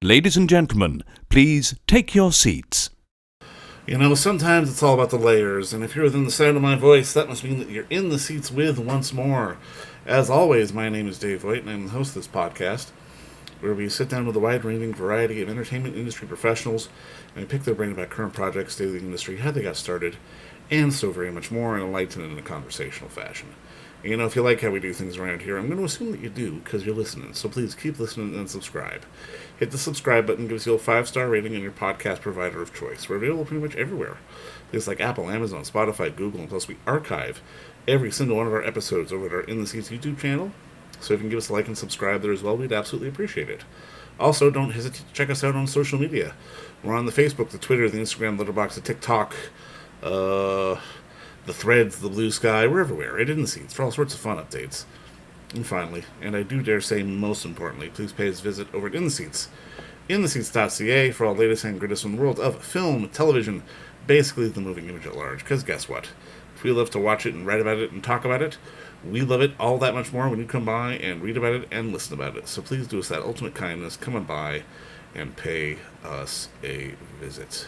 Ladies and gentlemen, please take your seats. You know, sometimes it's all about the layers, and if you're within the sound of my voice, that must mean that you're in the seats with once more. As always, my name is Dave White, and I'm the host of this podcast, where we sit down with a wide-ranging variety of entertainment industry professionals, and we pick their brain about current projects, state of the industry, how they got started, and so very much more in a light and in a conversational fashion. You know, if you like how we do things around here, I'm going to assume that you do because you're listening. So please keep listening and subscribe. Hit the subscribe button, give us a 5-star rating on your podcast provider of choice. We're available pretty much everywhere. Things like Apple, Amazon, Spotify, Google, and plus we archive every single one of our episodes over at our In the Seats YouTube channel. So if you can give us a like and subscribe there as well, we'd absolutely appreciate it. Also, don't hesitate to check us out on social media. We're on the Facebook, the Twitter, the Instagram, Letterboxd, the TikTok, the Threads, the Blue Sky. We're everywhere. Right in the seats for all sorts of fun updates. And finally, and I do dare say most importantly, please pay us a visit over at In the Seats, intheseats.ca for all latest and greatest in the world of film, television, basically the moving image at large. Because guess what? If we love to watch it and write about it and talk about it, we love it all that much more when you come by and read about it and listen about it. So please do us that ultimate kindness, come on by and pay us a visit.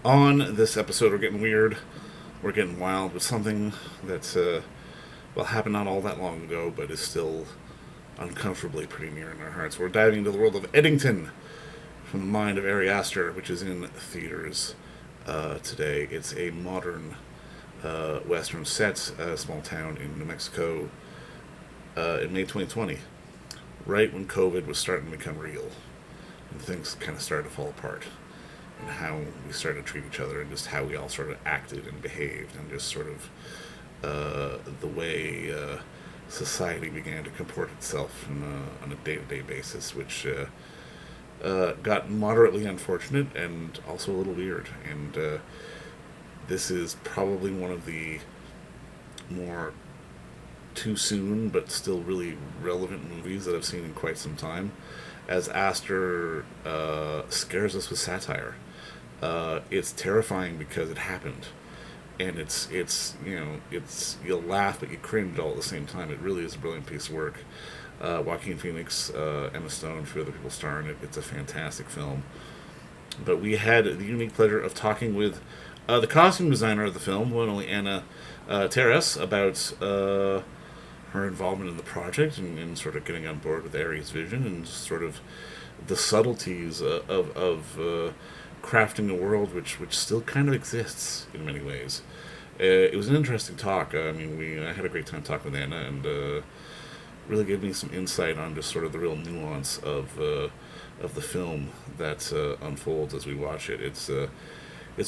On this episode, we're getting weird. We're getting wild with something that's, happened not all that long ago, but is still uncomfortably pretty near in our hearts. We're diving into the world of Eddington from the mind of Ari Aster, which is in theaters today. It's a modern Western set, a small town in New Mexico in May 2020, right when COVID was starting to become real and things kind of started to fall apart. And how we started to treat each other, and just how we all sort of acted and behaved, and just sort of the way society began to comport itself on a day-to-day basis, which got moderately unfortunate and also a little weird. And this is probably one of the more too soon but still really relevant movies that I've seen in quite some time, as Aster scares us with satire. It's terrifying because it happened, and it's you'll laugh but you cringe all at the same time. It really is a brilliant piece of work. Joaquin Phoenix, Emma Stone, a few other people star in it. It's a fantastic film. But we had the unique pleasure of talking with the costume designer of the film, one and only Anna Terrazas, about her involvement in the project and sort of getting on board with Ari's vision and sort of the subtleties of crafting a world which still kind of exists in many ways. It was an interesting talk. I had a great time talking with Anna, and really gave me some insight on just sort of the real nuance of the film that unfolds as we watch it. It's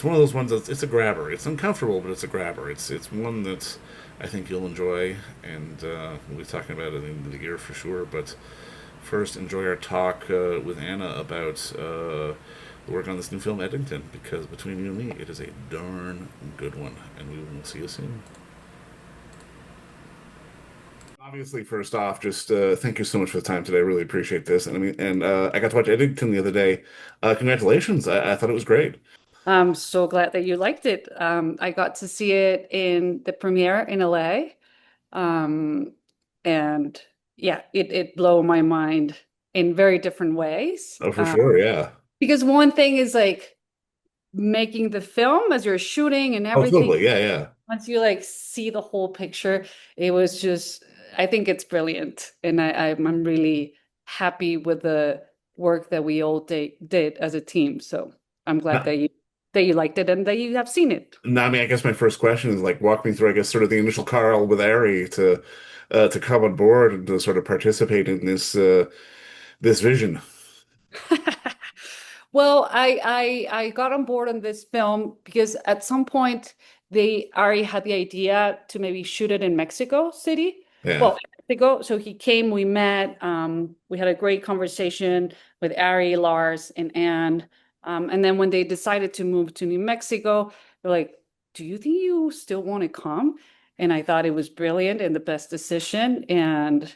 one of those ones that's it's a grabber. It's uncomfortable, but it's a grabber. It's one that I think you'll enjoy, and we'll be talking about it at the end of the year for sure. But first, enjoy our talk with Anna about work on this new film, Eddington, because between you and me, it is a darn good one, and we will see you soon. Obviously, first off, just thank you so much for the time today. I really appreciate this, and I got to watch Eddington the other day. Congratulations! I thought it was great. I'm so glad that you liked it. I got to see it in the premiere in LA. Um, and yeah, it blew my mind in very different ways. Oh, for sure, yeah. Because one thing is like making the film as you're shooting and Oh, everything. totally, yeah, yeah. Once you like see the whole picture, it was just, I think it's brilliant. And I'm really happy with the work that we all did as a team. So I'm glad No, that you liked it and that you have seen it. no, I guess my first question is like walk me through, I guess, sort of the initial call with Ari to come on board and to sort of participate in this vision. Well, I got on board on this film because at some point they already had the idea to maybe shoot it in Mexico City. Yeah. Well, Mexico. So he came, we met, we had a great conversation with Ari, Lars, and Anne. And then when they decided to move to New Mexico, they're like, "Do you think you still want to come?" And I thought it was brilliant and the best decision. And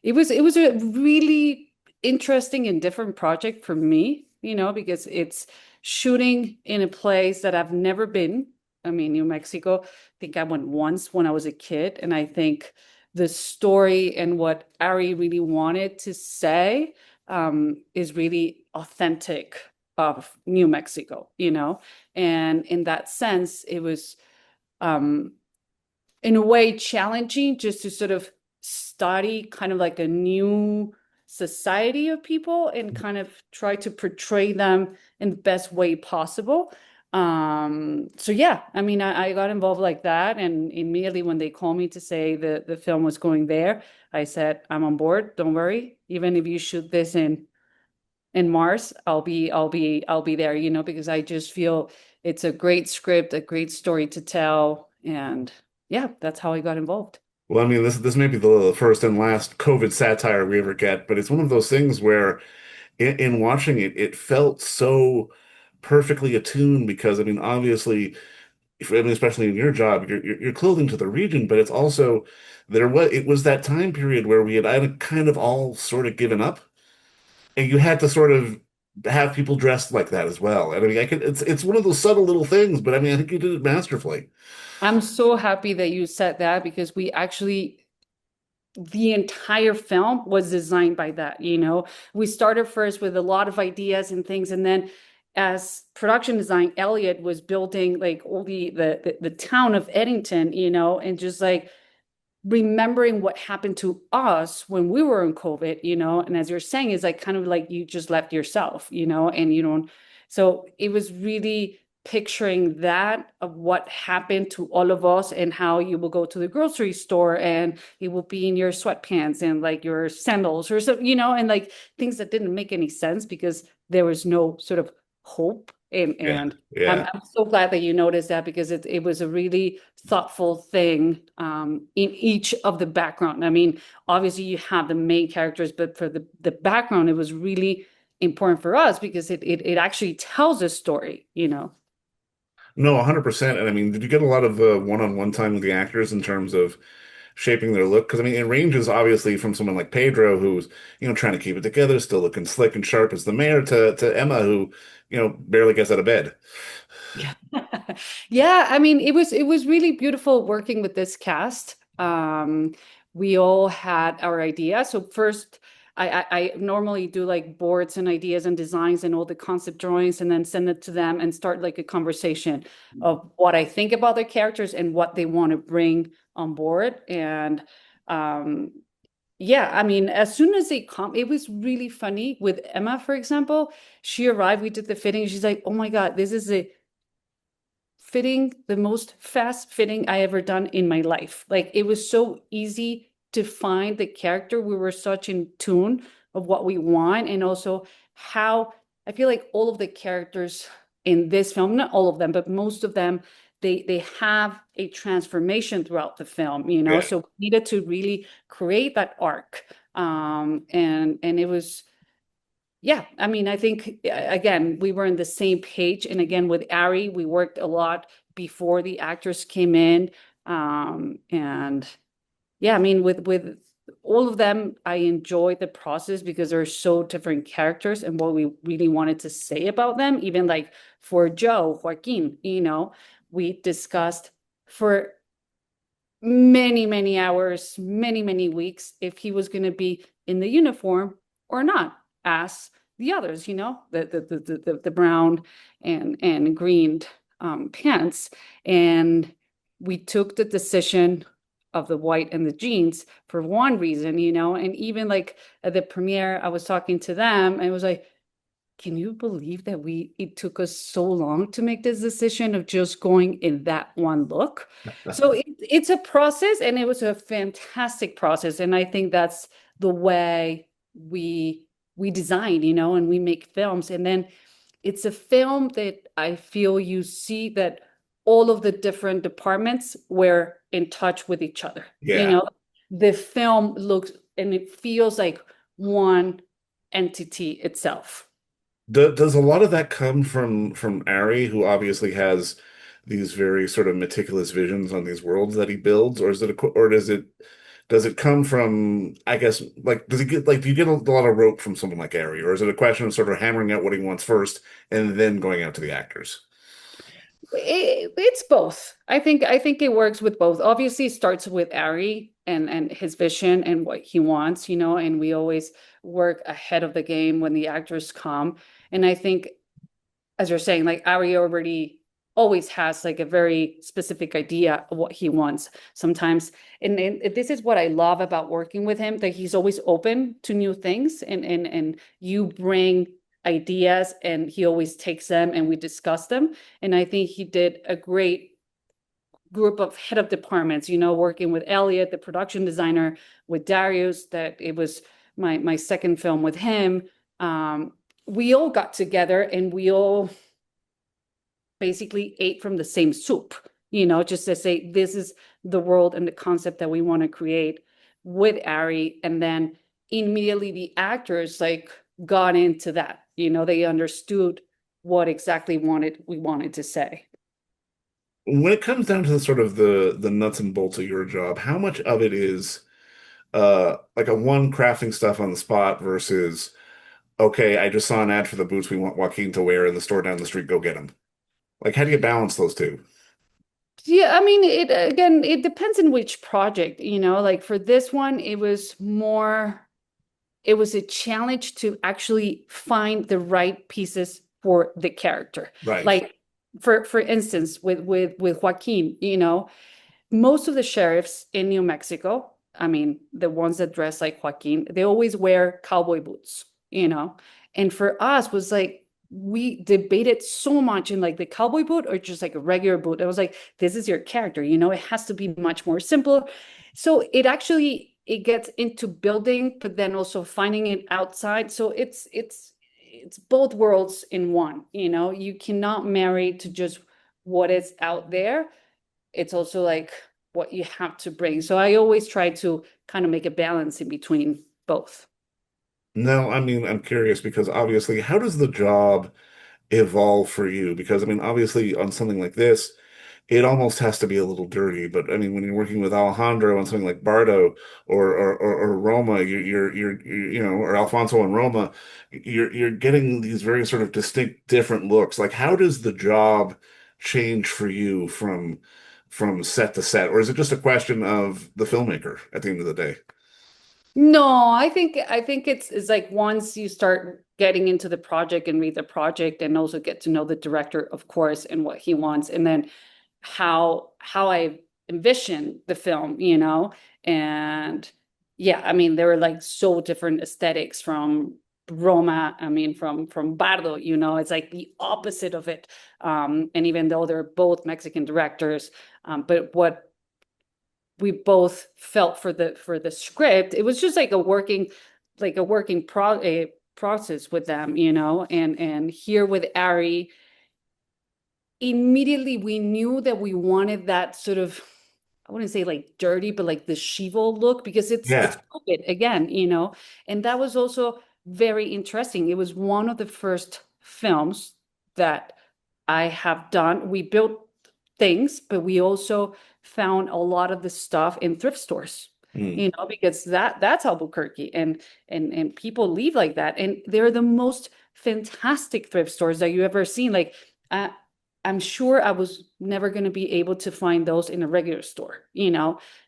it was a really interesting and different project for me, because it's shooting in a place that I've never been. I mean, New Mexico, I think I went once when I was a kid, and I think the story and what Ari really wanted to say is really authentic of New Mexico, and in that sense, it was um, in a way challenging just to sort of study kind of like a new society of people and kind of try to portray them in the best way possible. So yeah, I mean, I got involved like that, and immediately when they called me to say the film was going there, I said, I'm on board, don't worry. Even if you shoot this in Mars, I'll be there, because I just feel it's a great script, a great story to tell. And yeah, that's how I got involved. Well, I mean, this may be the first and last COVID satire we ever get, but it's one of those things where in watching it, it felt so perfectly attuned because, I mean, obviously, I mean, especially in your job, you're clothing to the region, but it's also it was that time period where we had kind of all sort of given up, and you had to sort of have people dressed like that as well. And I mean, it's one of those subtle little things, but I mean, I think you did it masterfully. I'm so happy that you said that because we actually the entire film was designed by that. We started first with a lot of ideas and things, and then as production design, Elliot was building like all the town of Eddington, and just like remembering what happened to us when we were in COVID, and as you're saying, it's like kind of like you just left yourself, and you don't. So it was really picturing that of what happened to all of us and how you will go to the grocery store and it will be in your sweatpants and like your sandals or something, and like things that didn't make any sense because there was no sort of hope. And Yeah, and yeah. I'm so glad that you noticed that because it was a really thoughtful thing in each of the background. I mean, obviously you have the main characters, but for the background, it was really important for us because it actually tells a story. No, 100%. And I mean, did you get a lot of one-on-one time with the actors in terms of shaping their look? Because I mean, it ranges obviously from someone like Pedro, who's trying to keep it together, still looking slick and sharp as the mayor, to Emma, who barely gets out of bed. Yeah. Yeah, I mean, it was really beautiful working with this cast. We all had our idea. So first, I normally do like boards and ideas and designs and all the concept drawings, and then send it to them and start like a conversation of what I think about their characters and what they want to bring on board. And um, yeah, I mean, as soon as they come, it was really funny with Emma, for example. She arrived, we did the fitting. She's like, "Oh my God, this is the most fast fitting I ever done in my life." Like it was so easy to find the character. We were such in tune of what we want, and also how I feel like all of the characters in this film, not all of them, but most of them, they have a transformation throughout the film, Yeah. so we needed to really create that arc. And it was, yeah, I mean, I think again, we were on the same page. And again, with Ari, we worked a lot before the actors came in. And yeah, I mean, with all of them, I enjoyed the process because they're so different characters and what we really wanted to say about them. Even like for Joaquin, we discussed for many, many hours, many, many weeks if he was going to be in the uniform or not, as the others, the brown and green pants. And we took the decision of the white and the jeans for one reason, and even like at the premiere, I was talking to them and it was like, can you believe that it took us so long to make this decision of just going in that one look? So it's a process and it was a fantastic process. And I think that's the way we design, and we make films. And then it's a film that I feel you see that all of the different departments were in touch with each other. Yeah. The film looks and it feels like one entity itself. Does a lot of that come from Ari, who obviously has these very sort of meticulous visions on these worlds that he builds, or is it or does it come from, I guess, like does he get like do you get a lot of rope from someone like Ari, or is it a question of sort of hammering out what he wants first and then going out to the actors? It's both. I think it works with both. Obviously, it starts with Ari and his vision and what he wants, and we always work ahead of the game when the actors come. And I think, as you're saying, like Ari already always has like a very specific idea of what he wants sometimes. And this is what I love about working with him, that he's always open to new things, and you bring ideas and he always takes them and we discuss them. And I think he did a great group of head of departments, working with Elliot, the production designer, with Darius, that it was my second film with him. We all got together and we all basically ate from the same soup, just to say this is the world and the concept that we want to create with Ari. And then immediately the actors like got into that, they understood what exactly we wanted to say. When it comes down to the sort of the nuts and bolts of your job, how much of it is like a one crafting stuff on the spot versus okay, I just saw an ad for the boots we want Joaquin to wear in the store down the street, go get them. Like, how do you balance those two? Yeah, I mean, it depends on which project, like for this one, it was a challenge to actually find the right pieces for the character. Right. Like for instance, with Joaquin, most of the sheriffs in New Mexico, I mean, the ones that dress like Joaquin, they always wear cowboy boots, And for us was like we debated so much in like the cowboy boot or just like a regular boot. I was like, this is your character, it has to be much more simple. So it gets into building, but then also finding it outside. So it's both worlds in one, you cannot marry to just what is out there. It's also like what you have to bring. So I always try to kind of make a balance in between both. No, I mean, I'm curious because obviously, how does the job evolve for you? Because I mean, obviously, on something like this, it almost has to be a little dirty. But I mean, when you're working with Alejandro on something like Bardo or Roma, or Alfonso and Roma, you're getting these very sort of distinct, different looks. Like, how does the job change for you from set to set, or is it just a question of the filmmaker at the end of the day? No, I think it's like once you start getting into the project and read the project and also get to know the director, of course, and what he wants, and then how I envision the film, and yeah, I mean there were like so different aesthetics from Roma, I mean from Bardo, it's like the opposite of it. And even though they're both Mexican directors, but what we both felt for the script, it was just like a working process with them, and here with Ari, immediately we knew that we wanted that sort of, I wouldn't say like dirty, but like the Shivo look, because it's Yeah. COVID again, and that was also very interesting. It was one of the first films that I have done. We built things, but we also found a lot of the stuff in thrift stores, Mm. because that's Albuquerque, and people leave like that, and they're the most fantastic thrift stores that you ever seen. Like, uh, I'm sure I was never going to be able to find those in a regular store,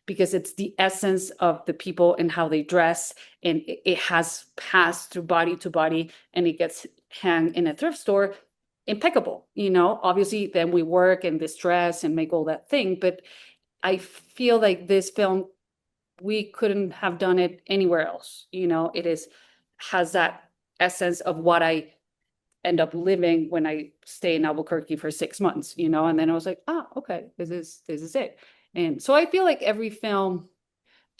because it's the essence of the people and how they dress, and it has passed through body to body, and it gets hung in a thrift store impeccable, obviously then we work and distress and make all that thing, but I feel like this film, we couldn't have done it anywhere else, it has that essence of what I end up living when I stay in Albuquerque for 6 months, and then I was like, okay, this is it. And so I feel like every film,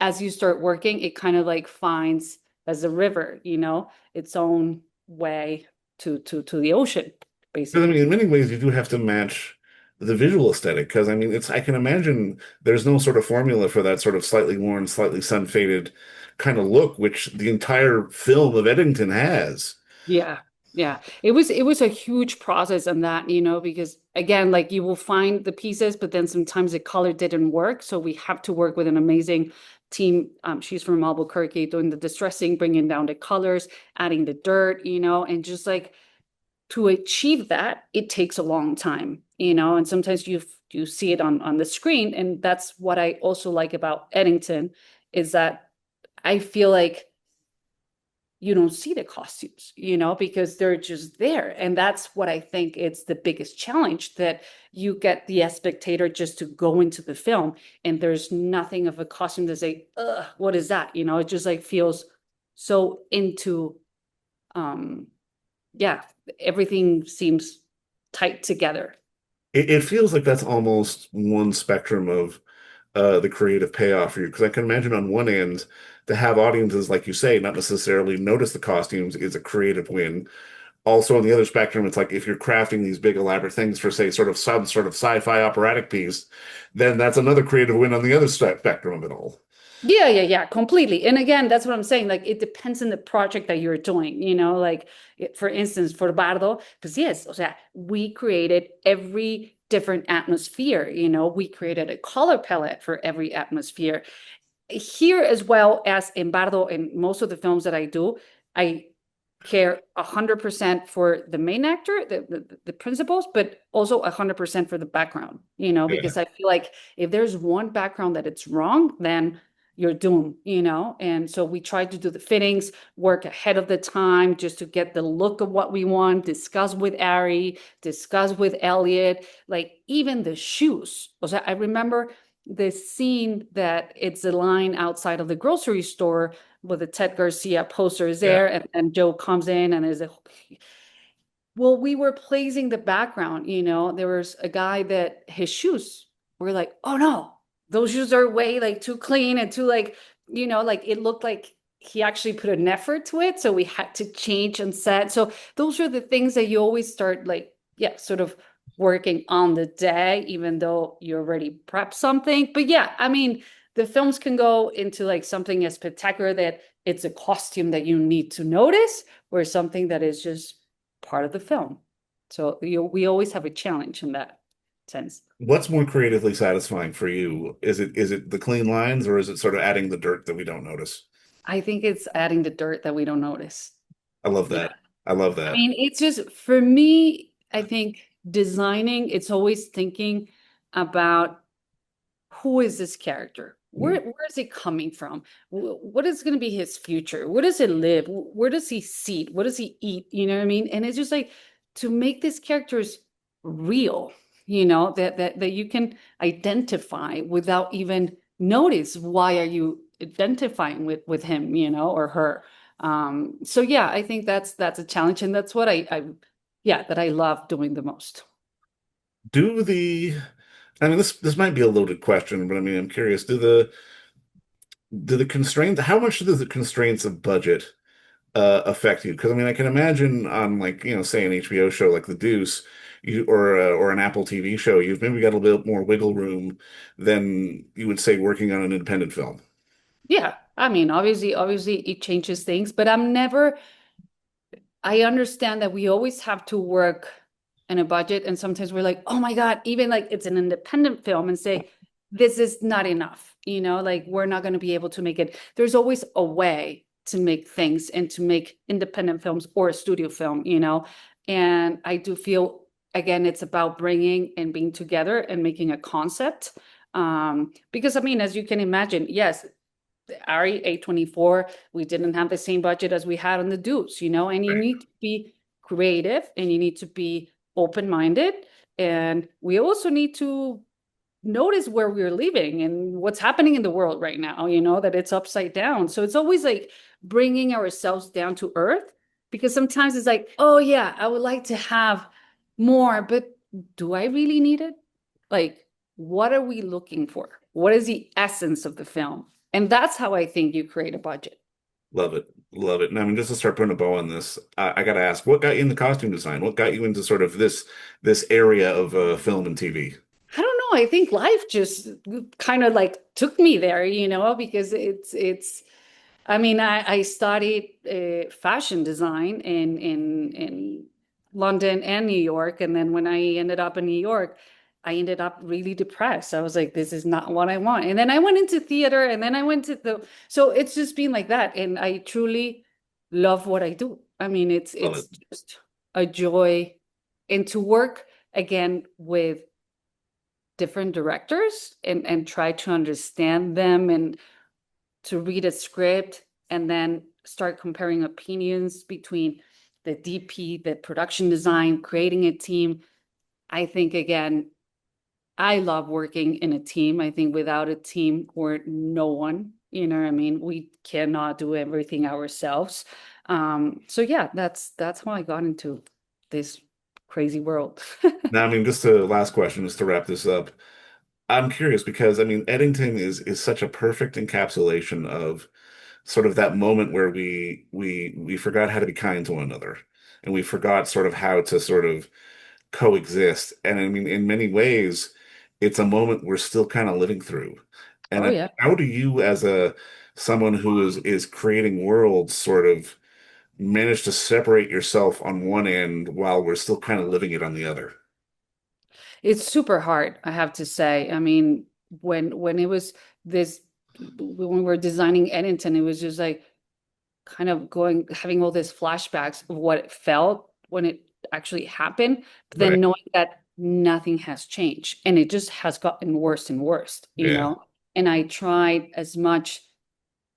as you start working, it kind of like finds as a river, its own way to the ocean, Because I mean, basically. in many ways, you do have to match the visual aesthetic. Because I mean, I can imagine there's no sort of formula for that sort of slightly worn, slightly sun-faded kind of look, which the entire film of Eddington has. Yeah. Yeah. It was a huge process on that, because again, like you will find the pieces, but then sometimes the color didn't work. So we have to work with an amazing team. She's from Albuquerque, doing the distressing, bringing down the colors, adding the dirt, and just like to achieve that, it takes a long time, you know, and sometimes you see it on the screen. And that's what I also like about Eddington, is that I feel like you don't see the costumes, you know, because they're just there. And that's what I think it's the biggest challenge, that you get the spectator just to go into the film and there's nothing of a costume to say, ugh, what is that? You know, it just like feels so into, um, yeah, everything seems tight together. It feels like that's almost one spectrum of the creative payoff for you. Because I can imagine on one end, to have audiences, like you say, not necessarily notice the costumes is a creative win. Also, on the other spectrum, it's like if you're crafting these big elaborate things for, say, sort of some sort of sci-fi operatic piece, then that's another creative win on the other spectrum of it all. Yeah, completely. And again, that's what I'm saying. Like, it depends on the project that you're doing, you know, like for instance, for Bardo, because yes, o sea, we created every different atmosphere, you know, we created a color palette for every atmosphere. Here, as well as in Bardo and most of the films that I do, I care 100% for the main actor, the principals, but also 100% for the background, you know, Yeah. because I feel like if there's one background that it's wrong, then you're doomed, you know. And so we try to do the fittings, work ahead of the time just to get the look of what we want, discuss with Ari, discuss with Elliot, like even the shoes. So I remember the scene that it's a line outside of the grocery store with the Ted Garcia poster is Yeah. there, and Joe comes in and is a, well, we were placing the background, you know, there was a guy that his shoes were like, oh no, those shoes are way like too clean and too like, you know, like it looked like he actually put an effort to it. So we had to change and set. So those are the things that you always start like, yeah, sort of working on the day, even though you already prepped something. But yeah, I mean, the films can go into like something as spectacular that it's a costume that you need to notice, or something that is just part of the film. So we always have a challenge in that sense. What's more creatively satisfying for you? Is it the clean lines or is it sort of adding the dirt that we don't notice? I think it's adding the dirt that we don't notice. I love Yeah. that. I love I that. mean, it's just for me, I think designing, it's always thinking about who is this character? Mm. Where is it coming from? What is going to be his future? Where does it live? Where does he sit? What does he eat? You know what I mean? And it's just like to make these characters real, you know, that you can identify without even notice why are you identifying with him, you know, or her. So yeah, I think that's a challenge, and that's what I yeah, that I love doing the most. Do the, I mean, this might be a loaded question, but I mean, I'm curious. Do the constraints, how much do the constraints of budget affect you? Because I mean, I can imagine on like, say an HBO show like The Deuce, or an Apple TV show, you've maybe got a little bit more wiggle room than you would say working on an independent film. Yeah, I mean, obviously it changes things, but I understand that we always have to work in a budget. And sometimes we're like, oh my God, even like it's an independent film and say, this is not enough, you know, like we're not going to be able to make it. There's always a way to make things and to make independent films or a studio film, you know. And I do feel, again, it's about bringing and being together and making a concept. Because I mean, as you can imagine, yes, Ari A24, we didn't have the same budget as we had on the Deuce, you know, and you Right. need to be creative and you need to be open-minded. And we also need to notice where we're living and what's happening in the world right now, you know, that it's upside down. So it's always like bringing ourselves down to earth, because sometimes it's like, oh yeah, I would like to have more, but do I really need it? Like, what are we looking for? What is the essence of the film? And that's how I think you create a budget. Love it. Love it. And I mean, just to start putting a bow on this, I got to ask, what got you into costume design? What got you into sort of this area of film and TV? I don't know. I think life just kind of like took me there, you know, because it's I mean, I studied fashion design in London and New York, and then when I ended up in New York, I ended up really depressed. I was like, this is not what I want. And then I went into theater, and then I went to the so it's just been like that. And I truly love what I do. I mean, Love it. it's just. a joy, and to work again with different directors and try to understand them and to read a script and then start comparing opinions between the DP, the production design, creating a team. I think again, I love working in a team. I think without a team, we're no one. You know what I mean? We cannot do everything ourselves. So yeah, that's how I got into this crazy world. Now, I mean, just a last question, just to wrap this up. I'm curious because I mean, Eddington is such a perfect encapsulation of sort of that moment where we forgot how to be kind to one another, and we forgot sort of how to sort of coexist. And I mean, in many ways, it's a moment we're still kind of living through. And Oh yeah. how do you, as a someone who is creating worlds, sort of manage to separate yourself on one end while we're still kind of living it on the other? It's super hard, I have to say. I mean, when it was this when we were designing Eddington, it was just like kind of going having all these flashbacks of what it felt when it actually happened, but Right. then knowing that nothing has changed and it just has gotten worse and worse, you Yeah. know? And I tried as much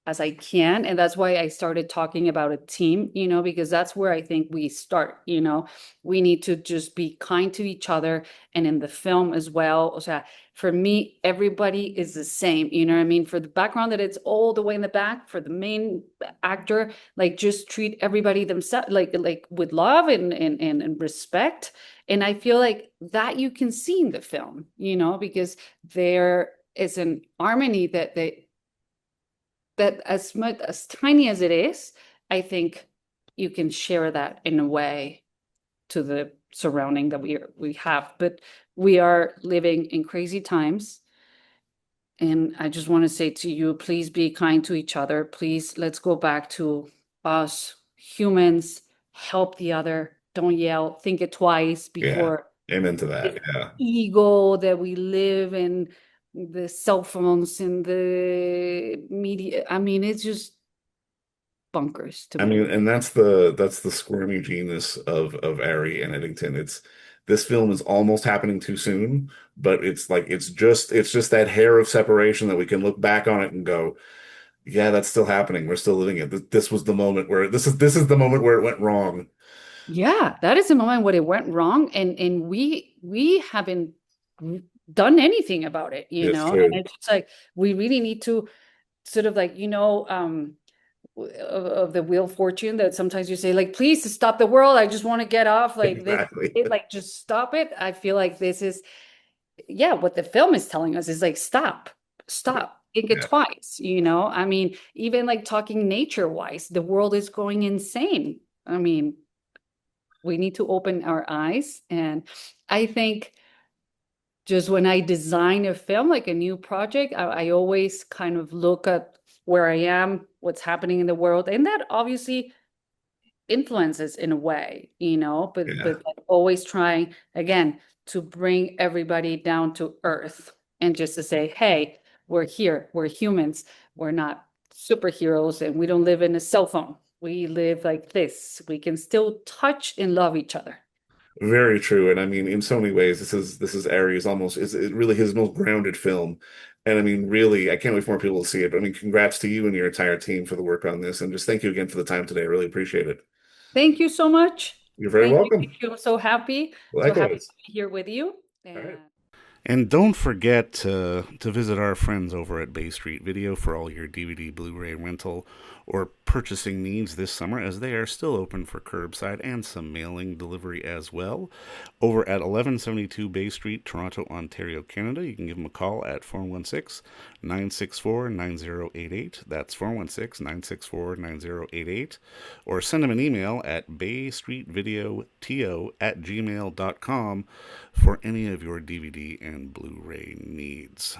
as I can. And that's why I started talking about a team, you know, because that's where I think we start, you know. We need to just be kind to each other and in the film as well. O sea, for me, everybody is the same, you know what I mean? For the background that it's all the way in the back, for the main actor, like just treat everybody themselves like with love and respect. And I feel like that you can see in the film, you know, because there is an harmony that as much as tiny as it is, I think you can share that in a way to the surrounding that we have. But we are living in crazy times. And I just want to say to you, please be kind to each other. Please, let's go back to us humans, help the other. Don't yell, think it twice Yeah. before Amen to that. the Yeah. ego that we live in, the cell phones and the media. I mean, it's just bunkers to I mean, me. and that's the squirmy genius of Ari and Eddington. It's this film is almost happening too soon, but it's like it's just that hair of separation that we can look back on it and go, yeah, that's still happening. We're still living it. This was the moment where this is the moment where it went wrong. Yeah, that is the moment when it went wrong, and we haven't done anything about it, you It's know. And true. it's just like we really need to sort of like, you know, of the Wheel of Fortune that sometimes you say like, please stop the world. I just want to get off. Like this, Exactly. it, like just stop it. I feel like this is yeah, what the film is telling us is like, stop, think it Yeah. twice, you know? I mean, even like talking nature wise, the world is going insane. I mean, we need to open our eyes. And I think just when I design a film, like a new project, I always kind of look at where I am, what's happening in the world. And that obviously influences in a way, you know, Yeah. but like always trying again to bring everybody down to earth and just to say, hey, we're here, we're humans, we're not superheroes, and we don't live in a cell phone. We live like this. We can still touch and love each other. Very true. And I mean, in so many ways, this is Ari's almost is it really his most grounded film. And I mean, really, I can't wait for more people to see it. But I mean, congrats to you and your entire team for the work on this. And just thank you again for the time today. I really appreciate it. Thank you so much. You're very Thank you. welcome. Thank you. I'm so happy Likewise. to be here with you. All right. And And don't forget to visit our friends over at Bay Street Video for all your DVD, Blu-ray rental, or purchasing needs this summer, as they are still open for curbside and some mailing delivery as well. Over at 1172 Bay Street, Toronto, Ontario, Canada, you can give them a call at 416-964-9088. That's 416-964-9088. Or send them an email at baystreetvideoto@gmail.com for any of your DVD and Blu-ray needs.